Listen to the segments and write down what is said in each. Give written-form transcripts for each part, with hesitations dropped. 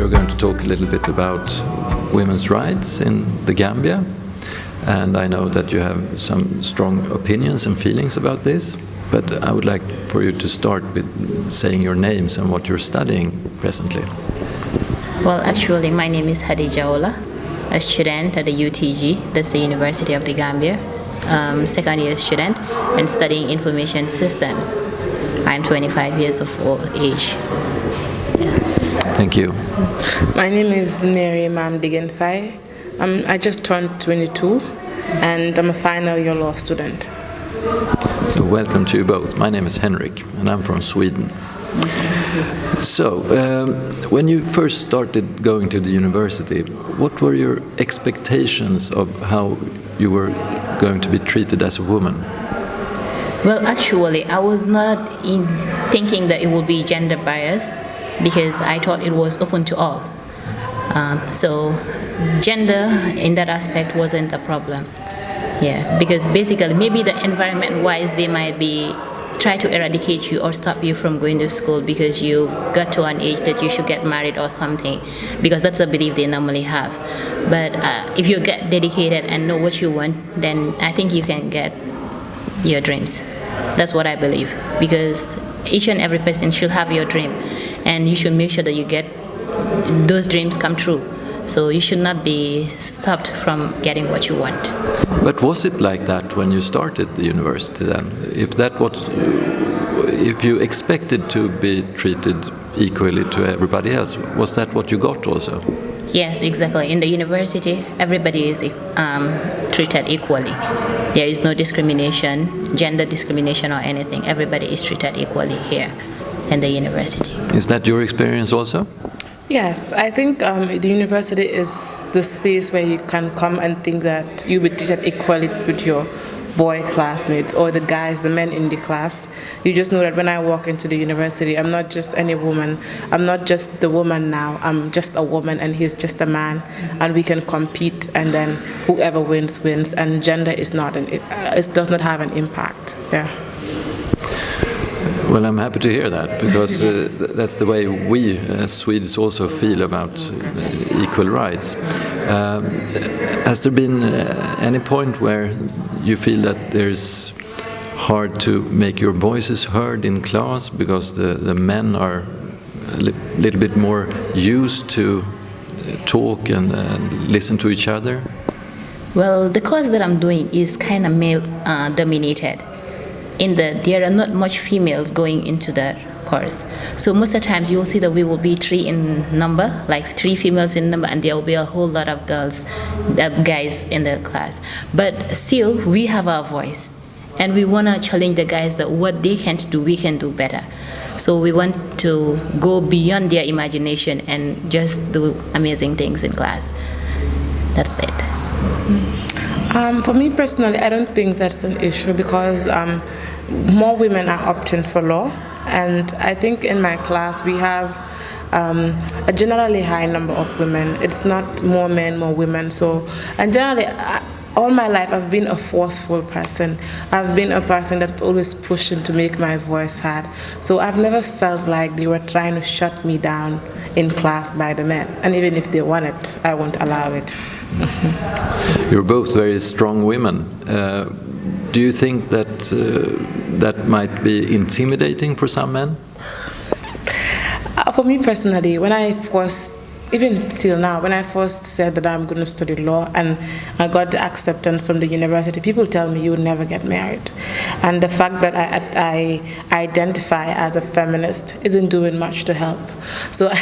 we are going to talk a little bit about women's rights in the Gambia. And I know that you have some strong opinions and feelings about this. But I would like for you to start with saying your names and what you're studying presently. Well, actually, my name is Hadija Ola, a student at the UTG, that's the University of the Gambia, second year student, and studying information systems. I'm 25 years of age. Yeah. Thank you. My name is Mary Mamdigan Fai. I just turned 22, and I'm a final year law student. So welcome to you both. My name is Henrik, and I'm from Sweden. So, when you first started going to the university, what were your expectations of how you were going to be treated as a woman? Well, actually, I was not thinking that it would be gender bias because I thought it was open to all. So, gender in that aspect wasn't a problem. Yeah, because basically maybe the environment-wise they might be try to eradicate you or stop you from going to school because you got to an age that you should get married or something, because that's a belief they normally have. But if you get dedicated and know what you want, then I think you can get your dreams. That's what I believe, because each and every person should have your dream, and you should make sure that you get those dreams come true. So you should not be stopped from getting what you want. But was it like that when you started the university then? If you expected to be treated equally to everybody else, was that what you got also? Yes, exactly. In the university, everybody is treated equally. There is no discrimination, gender discrimination or anything. Everybody is treated equally here in the university. Is that your experience also? Yes, I think the university is the space where you can come and think that you'll be treated equally with your boy classmates or the guys, the men in the class. You just know that when I walk into the university, I'm not just any woman. I'm not just the woman now. I'm just a woman and he's just a man, and we can compete, and then whoever wins wins. And gender is not it does not have an impact. Yeah. Well, I'm happy to hear that, because that's the way we as Swedes also feel about equal rights. Has there been any point where you feel that there's hard to make your voices heard in class because the men are a little bit more used to talk and listen to each other? Well, the course that I'm doing is kind of male dominated. There are not much females going into that course. So most of the times you'll see that we will be 3 in number, like 3 females in number, and there will be a whole lot of guys in the class. But still, we have our voice, and we want to challenge the guys that what they can't do, we can do better. So we want to go beyond their imagination and just do amazing things in class. That's it. For me personally, I don't think that's an issue, because more women are opting for law, and I think in my class we have a generally high number of women. It's not more men, more women. So, and generally, all my life I've been a forceful person. I've been a person that's always pushing to make my voice heard. So I've never felt like they were trying to shut me down in class by the men. And even if they want it, I won't allow it. You're both very strong women. Do you think that that might be intimidating for some men? For me personally, when I first, even till now, when I first said that I'm going to study law and I got the acceptance from the university, people tell me you would never get married. And the fact that I identify as a feminist isn't doing much to help. So,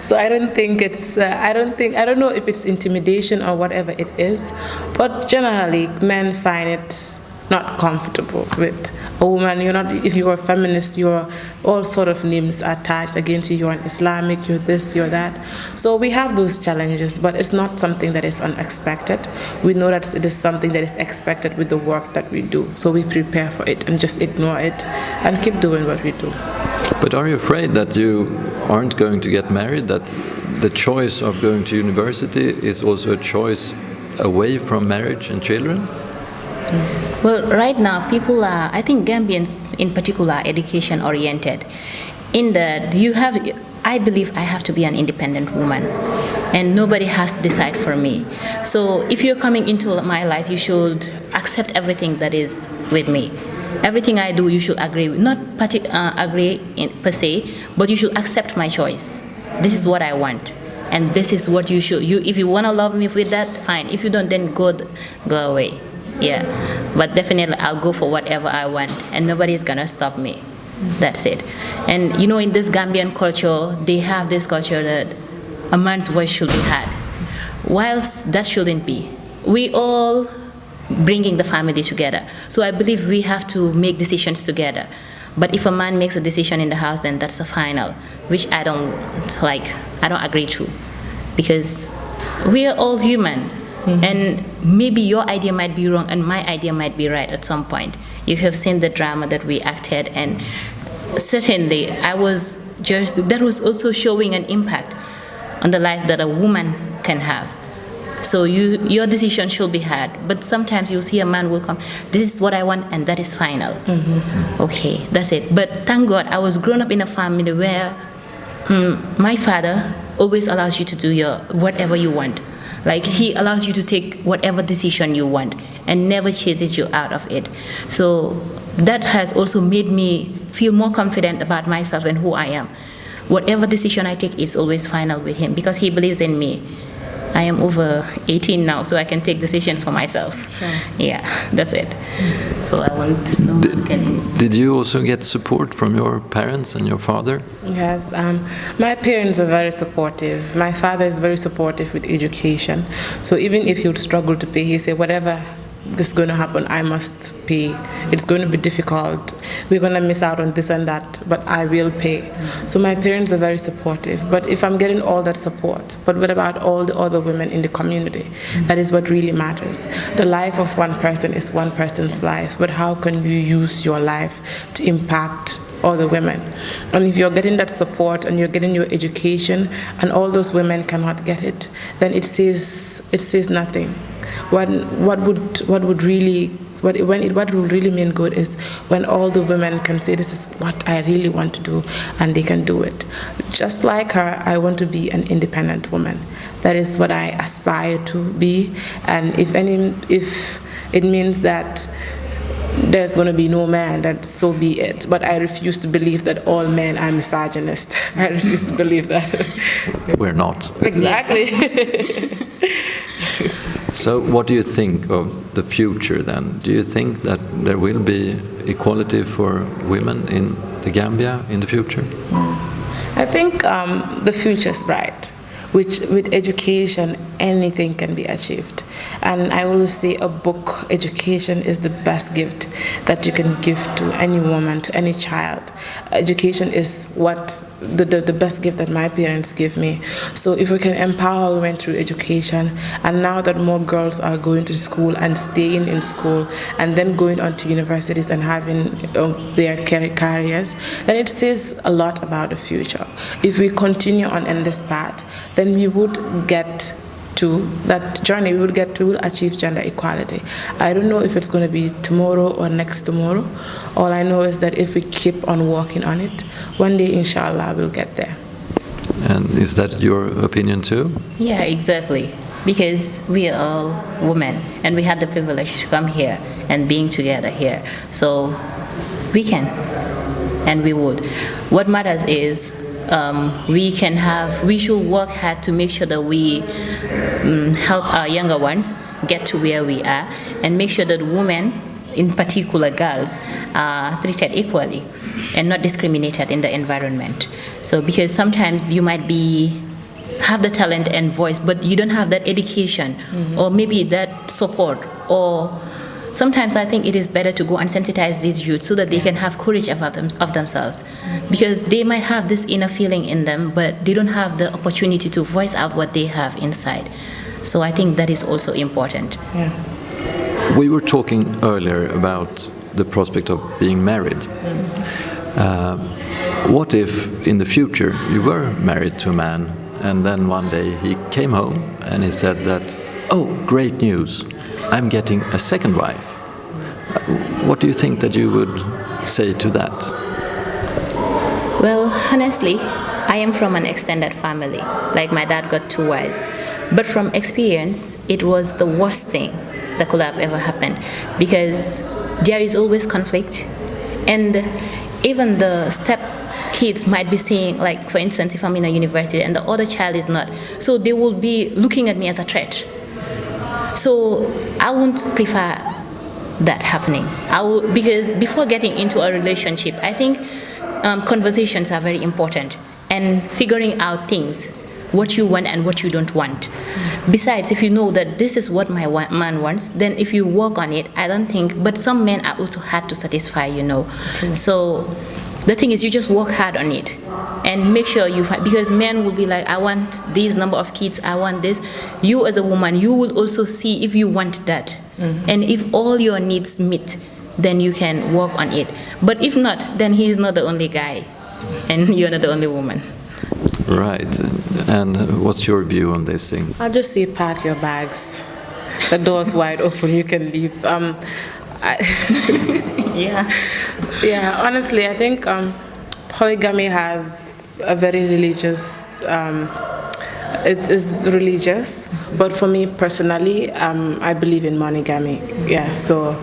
so I don't think it's, I don't know if it's intimidation or whatever it is, but generally men find it not comfortable with a woman. You're not, if you're a feminist, you're all sort of names attached against you. You're an Islamic, you're this, you're that. So we have those challenges, but it's not something that is unexpected. We know that it is something that is expected with the work that we do. So we prepare for it and just ignore it and keep doing what we do. But are you afraid that you aren't going to get married, that the choice of going to university is also a choice away from marriage and children? Well, right now, people are, I think Gambians in particular, are education oriented. In that you have I believe I have to be an independent woman, and nobody has to decide for me. So if you're coming into my life, you should accept everything that is with me. Everything I do, you should agree with. Not agree per se, but you should accept my choice. This is what I want, and this is what you should. If you want to love me with that, fine. If you don't, then go away. Yeah, but definitely I'll go for whatever I want, and nobody's gonna stop me. That's it. And in this Gambian culture, they have this culture that a man's voice should be heard, whilst that shouldn't be. We all bringing the family together. So I believe we have to make decisions together. But if a man makes a decision in the house, then that's the final, which I don't agree to, because we are all human. And maybe your idea might be wrong and my idea might be right at some point. You have seen the drama that we acted, and certainly that was also showing an impact on the life that a woman can have. So your decision should be heard. But sometimes you see a man will come, this is what I want, and that is final. Okay, that's it. But thank God I was grown up in a family where my father always allows you to do whatever you want. Like, he allows you to take whatever decision you want and never chases you out of it. So that has also made me feel more confident about myself and who I am. Whatever decision I take is always final with him, because he believes in me. I am over 18 now, so I can take decisions for myself. Sure. Yeah, that's it. So I want no one can... Did you also get support from your parents and your father? Yes, my parents are very supportive. My father is very supportive with education. So even if he would struggle to pay, he say, whatever this is going to happen, I must pay. It's going to be difficult. We're going to miss out on this and that, but I will pay. So my parents are very supportive. But if I'm getting all that support, but what about all the other women in the community? That is what really matters. The life of one person is one person's life, but how can you use your life to impact other women? And if you're getting that support and you're getting your education and all those women cannot get it, then it says nothing. What would really mean good is when all the women can say, this is what I really want to do, and they can do it. Just like her, I want to be an independent woman. That is what I aspire to be. And if it means that there's going to be no man, then so be it. But I refuse to believe that all men are misogynist. I refuse to believe that. We're not. Exactly. So what do you think of the future then? Do you think that there will be equality for women in the Gambia in the future? I think the future is bright. With education, anything can be achieved. And I always say education is the best gift that you can give to any woman, to any child. Education is the best gift that my parents gave me. So if we can empower women through education, and now that more girls are going to school and staying in school and then going on to universities and having their careers, then it says a lot about the future. If we continue on in this path, then we would get to that journey, we will achieve gender equality. I don't know if it's going to be tomorrow or next tomorrow. All I know is that if we keep on working on it, one day, inshallah, we'll get there. And is that your opinion too? Yeah, exactly. Because we are all women, and we had the privilege to come here and being together here. So we can, and we would. What matters is we should work hard to make sure that we help our younger ones get to where we are, and make sure that women, in particular girls, are treated equally and not discriminated in the environment. So because sometimes you might have the talent and voice, but you don't have that education, or maybe that support, or sometimes I think it is better to go and sensitize these youth so that they can have courage of themselves, because they might have this inner feeling in them, but they don't have the opportunity to voice out what they have inside. So I think that is also important. Yeah. We were talking earlier about the prospect of being married. What if in the future you were married to a man, and then one day he came home and he said that, oh, great news, I'm getting a second wife. What do you think that you would say to that? Well, honestly, I am from an extended family. Like my dad got 2 wives. But from experience, it was the worst thing that could have ever happened because there is always conflict. And even the step kids might be saying, like, for instance, if I'm in a university and the other child is not, so they will be looking at me as a threat. So I won't prefer that happening. Because before getting into a relationship, I think conversations are very important and figuring out things, what you want and what you don't want. Besides, if you know that this is what my man wants, then if you work on it, I don't think, but some men are also hard to satisfy, you know. True. So the thing is, you just work hard on it and make sure you find, because men will be like, I want this number of kids, I want this. You as a woman, you will also see if you want that. And if all your needs meet, then you can work on it. But if not, then he is not the only guy and you're not the only woman. Right. And what's your view on this thing? I'll just say pack your bags. The door's wide open, you can leave. Yeah. Yeah, honestly, I think polygamy has a very religious, it is religious, but for me personally, I believe in monogamy. Yeah, so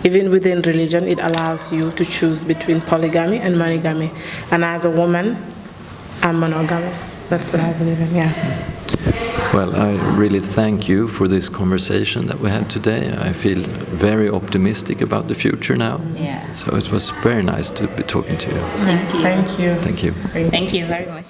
even within religion, it allows you to choose between polygamy and monogamy. And as a woman, I'm monogamous. That's what I believe in, yeah. Well, I really thank you for this conversation that we had today. I feel very optimistic about the future now. Yeah. So it was very nice to be talking to you. Thank you. Thank you. Thank you. Thank you very much.